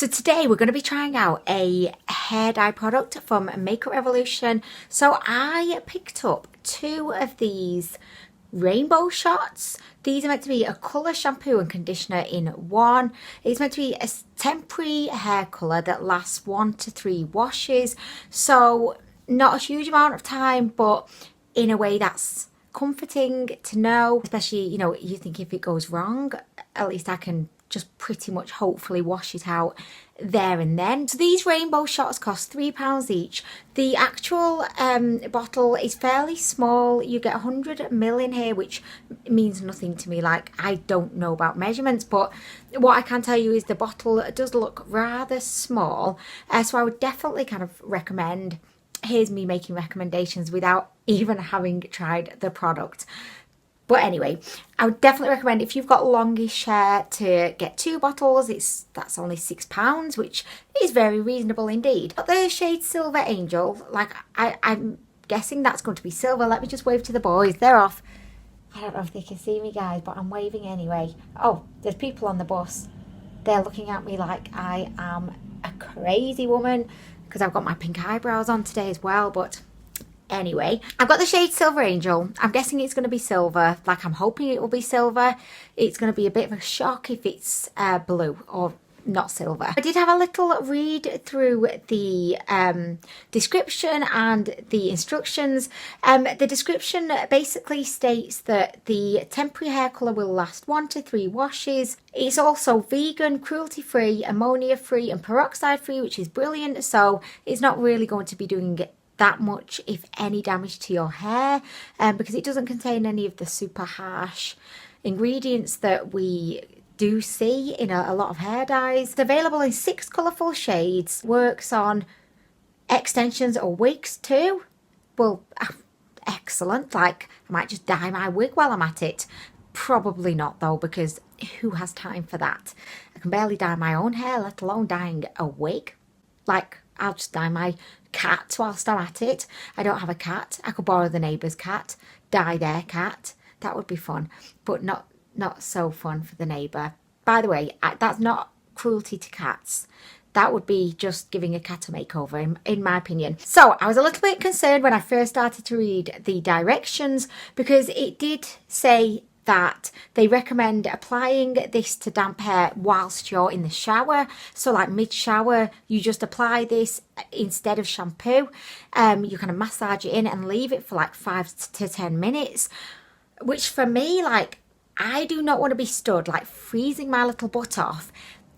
So today we're going to be trying out a hair dye product from Makeup Revolution. So I picked up two of these rainbow shots. These are meant to be a colour shampoo and conditioner in one. It's meant to be a temporary hair colour that lasts 1 to 3 washes. So not a huge amount of time, but in a way that's comforting to know, especially, you know, you think if it goes wrong, at least I can just pretty much hopefully wash it out there and then. So these rainbow shots cost £3 each. The actual bottle is fairly small. You get 100ml in here, which means nothing to me. Like, I don't know about measurements, but what I can tell you is the bottle does look rather small. So I would definitely kind of recommend, here's me making recommendations without even having tried the product. But anyway, I would definitely recommend, if you've got longish hair, to get 2 bottles. That's only £6, which is very reasonable indeed. But the shade Silver Angel, like I'm guessing that's going to be silver. Let me just wave to the boys. They're off. I don't know if they can see me, guys, but I'm waving anyway. Oh, there's people on the bus. They're looking at me like I am a crazy woman because I've got my pink eyebrows on today as well, but anyway, I've got the shade Silver Angel. I'm guessing it's going to be silver. Like, I'm hoping it will be silver. It's going to be a bit of a shock if it's blue or not silver. I did have a little read through the description and the instructions. The description basically states that the temporary hair colour will last 1 to 3 washes. It's also vegan, cruelty-free, ammonia-free and peroxide-free, which is brilliant. So it's not really going to be doing that much, if any, damage to your hair, because it doesn't contain any of the super harsh ingredients that we do see in a lot of hair dyes. It's available in 6 colourful shades. Works on extensions or wigs too. Well, excellent. Like, I might just dye my wig while I'm at it. Probably not though, because who has time for that? I can barely dye my own hair, let alone dyeing a wig. Like, I'll just dye my cat whilst I'm at it. I don't have a cat. I could borrow the neighbour's cat, dye their cat. That would be fun, but not so fun for the neighbour. By the way, that's not cruelty to cats. That would be just giving a cat a makeover, in my opinion. So I was a little bit concerned when I first started to read the directions, because it did say that they recommend applying this to damp hair whilst you're in the shower. So like mid-shower, you just apply this instead of shampoo. You kind of massage it in and leave it for like 5 to 10 minutes, which for me, like, I do not want to be stood like freezing my little butt off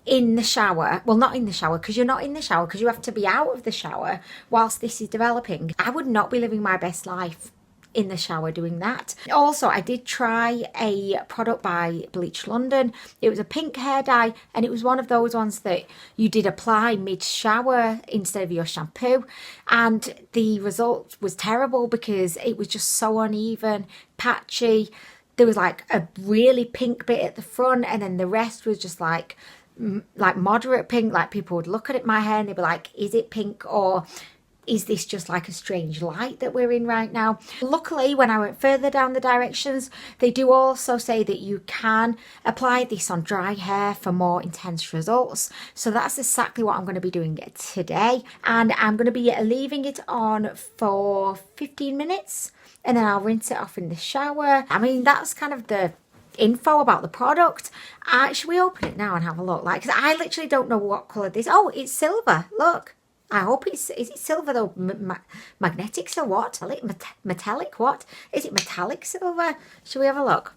in the shower. Well, not in the shower, because you're not in the shower, because you have to be out of the shower whilst this is developing. I would not be living my best life in the shower doing that. Also, I did try a product by Bleach London. It was a pink hair dye, and it was one of those ones that you did apply mid-shower instead of your shampoo, and the result was terrible because it was just so uneven, patchy. There was like a really pink bit at the front, and then the rest was just like moderate pink. Like, people would look at my hair and they'd be like, is it pink, or is this just like a strange light that we're in right now? Luckily, when I went further down the directions, they do also say that you can apply this on dry hair for more intense results. So that's exactly what I'm going to be doing today. And I'm going to be leaving it on for 15 minutes, and then I'll rinse it off in the shower. I mean, that's kind of the info about the product. Should we open it now and have a look? Like, 'cause I literally don't know what colour this. Oh, it's silver. Look. I hope is it silver though? Magnetic silver? What? Metallic? What? Is it metallic silver? Shall we have a look?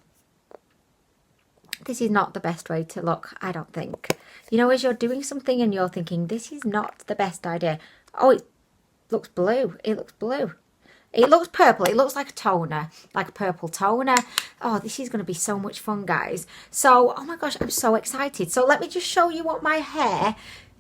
This is not the best way to look, I don't think. You know, as you're doing something and you're thinking, this is not the best idea. Oh, it looks blue. It looks blue. It looks purple. It looks like a toner, like a purple toner. Oh, this is going to be so much fun, guys. So, oh my gosh, I'm so excited. So let me just show you what my hair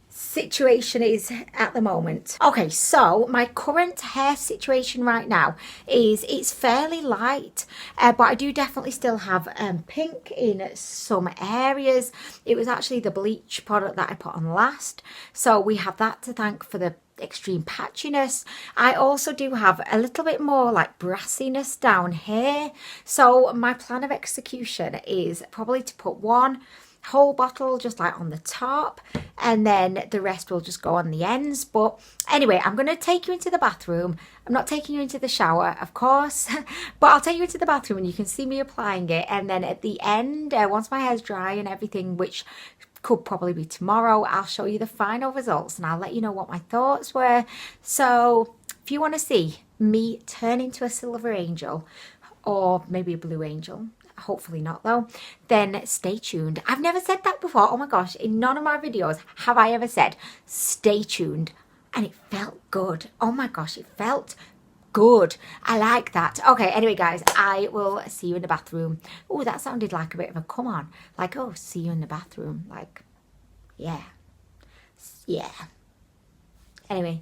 situation is at the moment. Okay, so my current hair situation right now is it's fairly light, but I do definitely still have pink in some areas. It was actually the bleach product that I put on last, so we have that to thank for the extreme patchiness. I also do have a little bit more like brassiness down here, so my plan of execution is probably to put one whole bottle just like on the top, and then the rest will just go on the ends. But anyway, I'm going to take you into the bathroom. I'm not taking you into the shower, of course, but I'll take you into the bathroom and you can see me applying it. And then at the end, once my hair's dry and everything, which could probably be tomorrow, I'll show you the final results and I'll let you know what my thoughts were. So if you want to see me turn into a silver angel, or maybe a blue angel, hopefully not though, then stay tuned. I've never said that before. Oh my gosh, in none of my videos have I ever said stay tuned, and it felt good. Oh my gosh, it felt good. I like that. Okay, anyway guys, I will see you in the bathroom. Oh, that sounded like a bit of a come on, like, oh, see you in the bathroom, like, yeah, anyway.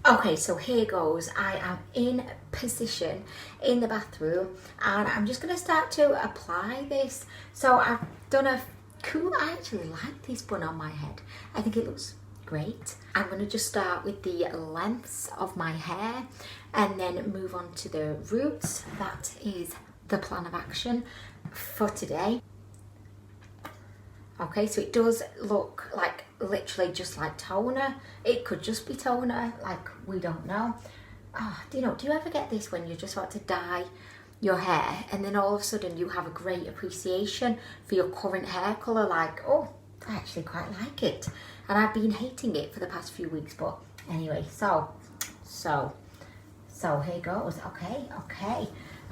Okay, so here goes. I am in position in the bathroom and I'm just going to start to apply this. So I've done a cool, I actually like this bun on my head. I think it looks great. I'm going to just start with the lengths of my hair and then move on to the roots. That is the plan of action for today. Okay, so it does look like literally just like toner. It could just be toner, like, we don't know. Oh, do you ever get this when you're just about to dye your hair and then all of a sudden you have a great appreciation for your current hair colour, like, oh, I actually quite like it. And I've been hating it for the past few weeks, but anyway, so here goes. Okay.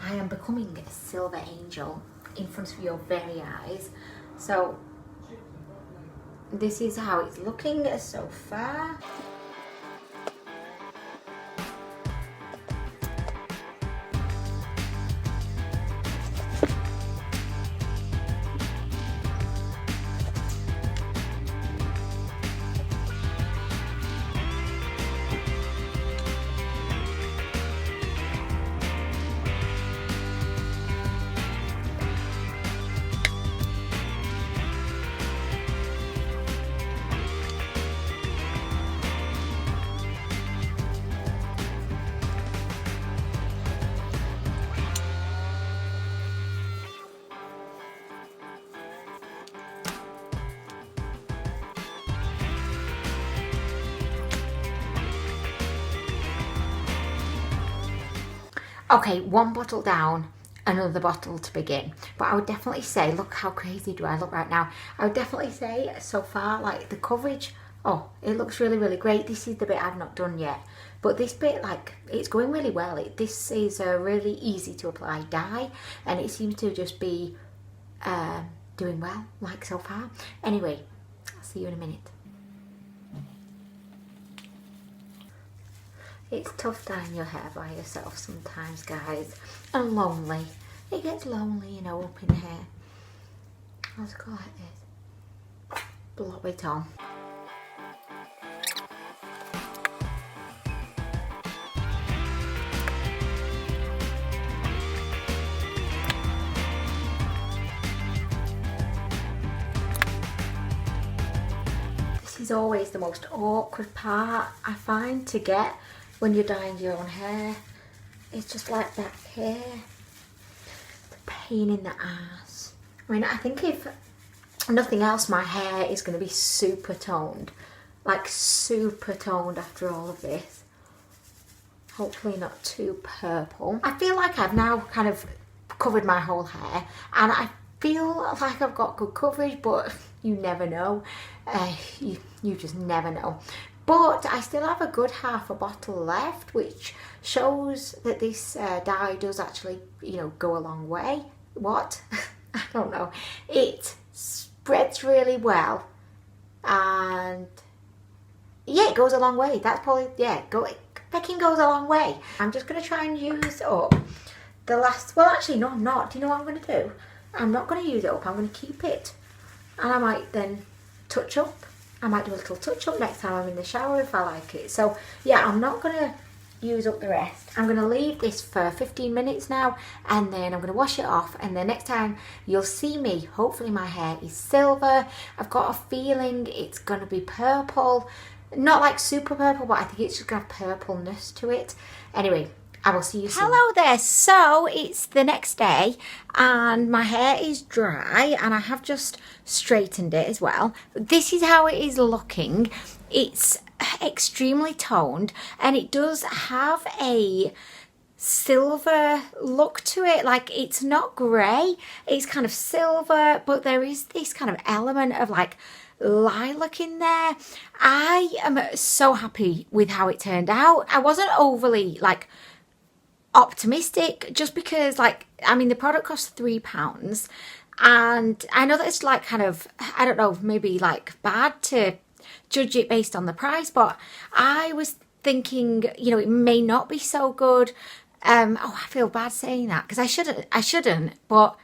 I am becoming a silver angel in front of your very eyes. So this is how it's looking so far. Okay, one bottle down, another bottle to begin. But I would definitely say, look how crazy do I look right now. I would definitely say so far, like the coverage, oh, it looks really, really great. This is the bit I've not done yet. But this bit, like, it's going really well. This is a really easy to apply dye and it seems to just be doing well, like so far. Anyway, I'll see you in a minute. It's tough dyeing your hair by yourself sometimes, guys, and lonely. It gets lonely, you know, up in here. I'll just go like this. Blob it on. This is always the most awkward part, I find, to get when you're dyeing your own hair. It's just like that here. It's a pain in the ass. I mean, I think if nothing else, my hair is going to be super toned. Like super toned after all of this. Hopefully not too purple. I feel like I've now kind of covered my whole hair and I feel like I've got good coverage, but you never know. You just never know. But I still have a good half a bottle left, which shows that this dye does actually, you know, go a long way. What? I don't know. It spreads really well. And yeah, it goes a long way. That's probably, yeah, pecking goes a long way. I'm just going to try and use up the last, well, actually, no, I'm not. Do you know what I'm going to do? I'm not going to use it up. I'm going to keep it. And I might then touch up. I might do a little touch up next time I'm in the shower if I like it. So yeah, I'm not going to use up the rest. I'm going to leave this for 15 minutes now and then I'm going to wash it off, and the next time you'll see me, hopefully my hair is silver. I've got a feeling it's going to be purple. Not like super purple, but I think it's just going to have purpleness to it. Anyway, I will see you soon. Hello there. So it's the next day and my hair is dry and I have just straightened it as well. This is how it is looking. It's extremely toned and it does have a silver look to it. Like, it's not grey, it's kind of silver, but there is this kind of element of like lilac in there. I am so happy with how it turned out. I wasn't overly like optimistic just because, like, I mean, the product costs £3 and I know that it's like kind of, I don't know, maybe like bad to judge it based on the price, but I was thinking, you know, it may not be so good. Oh, I feel bad saying that because I shouldn't, but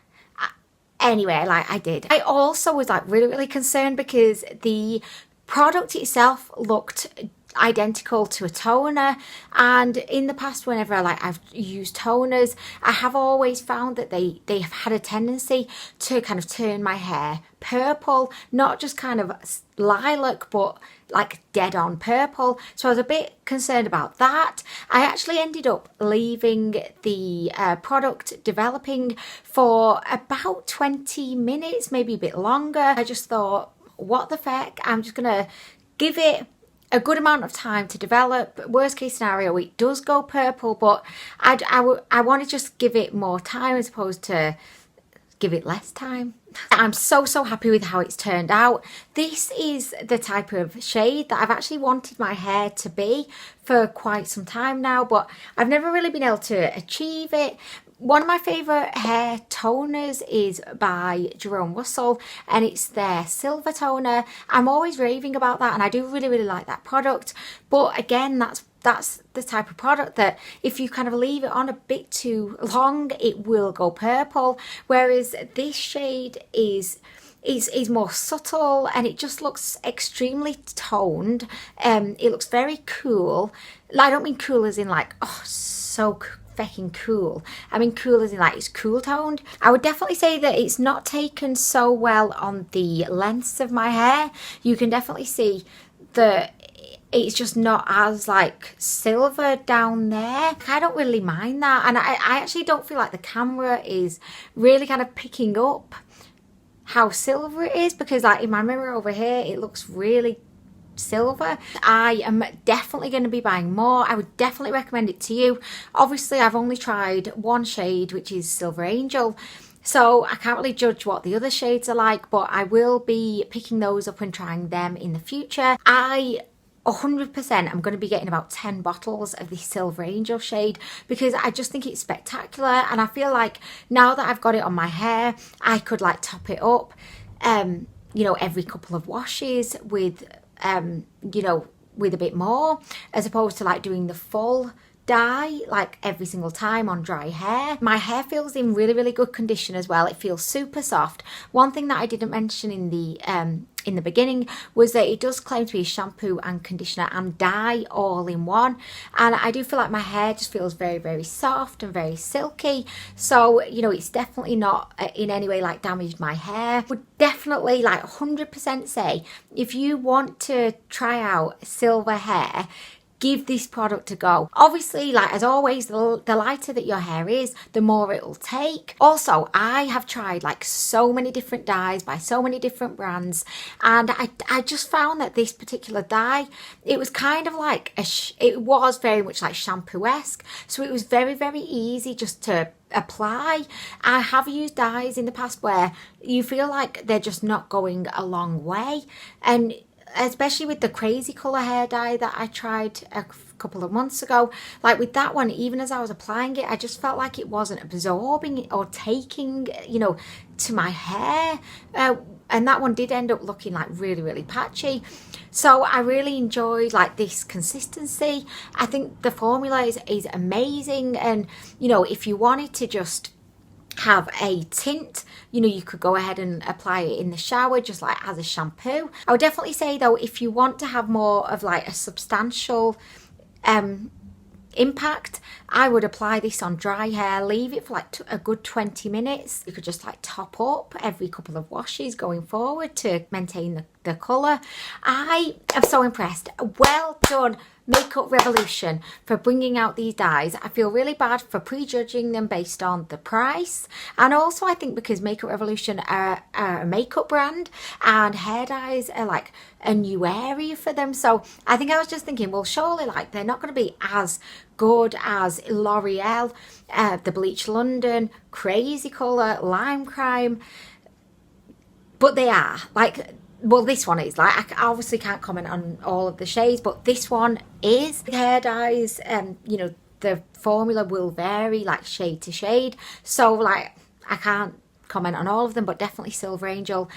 anyway, like, I did. I also was like really concerned because the product itself looked identical to a toner, and in the past whenever I've used toners, I have always found that they have had a tendency to kind of turn my hair purple, not just kind of lilac but like dead on purple. So I was a bit concerned about that. I actually ended up leaving the product developing for about 20 minutes, maybe a bit longer. I just thought, what the feck, I'm just gonna give it a good amount of time to develop. Worst case scenario, it does go purple, but I want to just give it more time as opposed to give it less time. I'm so happy with how it's turned out. This is the type of shade that I've actually wanted my hair to be for quite some time now, but I've never really been able to achieve it. One of my favourite hair toners is by Jerome Russell and it's their silver toner. I'm always raving about that and I do really like that product. But again, that's the type of product that if you kind of leave it on a bit too long, it will go purple. Whereas this shade is more subtle and it just looks extremely toned. It looks very cool. I don't mean cool as in like, oh, so fucking cool. I mean cool as in like it's cool toned. I would definitely say that it's not taken so well on the lengths of my hair. You can definitely see that it's just not as like silver down there. I don't really mind that, and I actually don't feel like the camera is really kind of picking up how silver it is, because like in my mirror over here it looks really silver. I am definitely going to be buying more. I would definitely recommend it to you. Obviously I've only tried one shade, which is Silver Angel, so I can't really judge what the other shades are like, but I will be picking those up and trying them in the future. I 100% I'm going to be getting about 10 bottles of this Silver Angel shade because I just think it's spectacular, and I feel like now that I've got it on my hair I could like top it up you know, every couple of washes with you know, with a bit more, as opposed to like doing the full dye like every single time on dry hair. My hair feels in really good condition as well. It feels super soft. One thing that I didn't mention in the beginning was that it does claim to be a shampoo and conditioner and dye all in one, and I do feel like my hair just feels very soft and very silky. So you know, it's definitely not in any way like damaged my hair. Would definitely like 100% say if you want to try out silver hair, give this product a go. Obviously, like as always, the lighter that your hair is, the more it will take. Also, I have tried like so many different dyes by so many different brands, and I just found that this particular dye, it was kind of like it was very much like shampoo-esque, so it was very easy just to apply. I have used dyes in the past where you feel like they're just not going a long way, and especially with the crazy colour hair dye that I tried a couple of months ago, like with that one, even as I was applying it, I just felt like it wasn't absorbing or taking, you know, to my hair, and that one did end up looking like really patchy. So I really enjoyed like this consistency. I think the formula is amazing, and you know, if you wanted to just have a tint, you know, you could go ahead and apply it in the shower just like as a shampoo. I would definitely say though, if you want to have more of like a substantial impact, I would apply this on dry hair, leave it for like a good 20 minutes. You could just like top up every couple of washes going forward to maintain the colour. I am so impressed. Well done, Makeup Revolution, for bringing out these dyes. I feel really bad for prejudging them based on the price, and also I think because Makeup Revolution are a makeup brand and hair dyes are like a new area for them. So I think I was just thinking, well, surely like they're not going to be as good as L'Oreal, the Bleach London, Crazy Colour, Lime Crime, but they are like, well, this one is like, I obviously can't comment on all of the shades, but this one is. Hair dyes, and you know, the formula will vary like shade to shade, so like I can't comment on all of them, but definitely Silver Angel,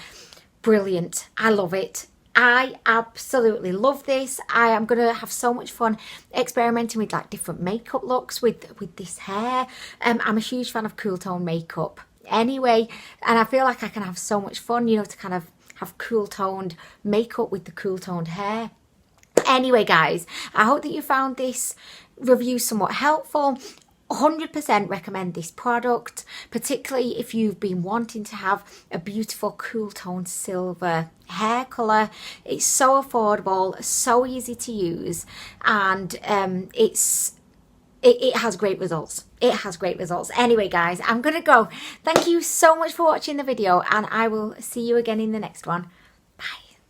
brilliant. I love it. I absolutely love this. I am going to have so much fun experimenting with like different makeup looks with this hair. I'm a huge fan of cool tone makeup anyway, and I feel like I can have so much fun, you know, to kind of have cool toned makeup with the cool toned hair. Anyway guys, I hope that you found this review somewhat helpful. 100% recommend this product, particularly if you've been wanting to have a beautiful cool toned silver hair colour. It's so affordable, so easy to use, and it has great results. It has great results. Anyway guys, I'm gonna go. Thank you so much for watching the video, and I will see you again in the next one.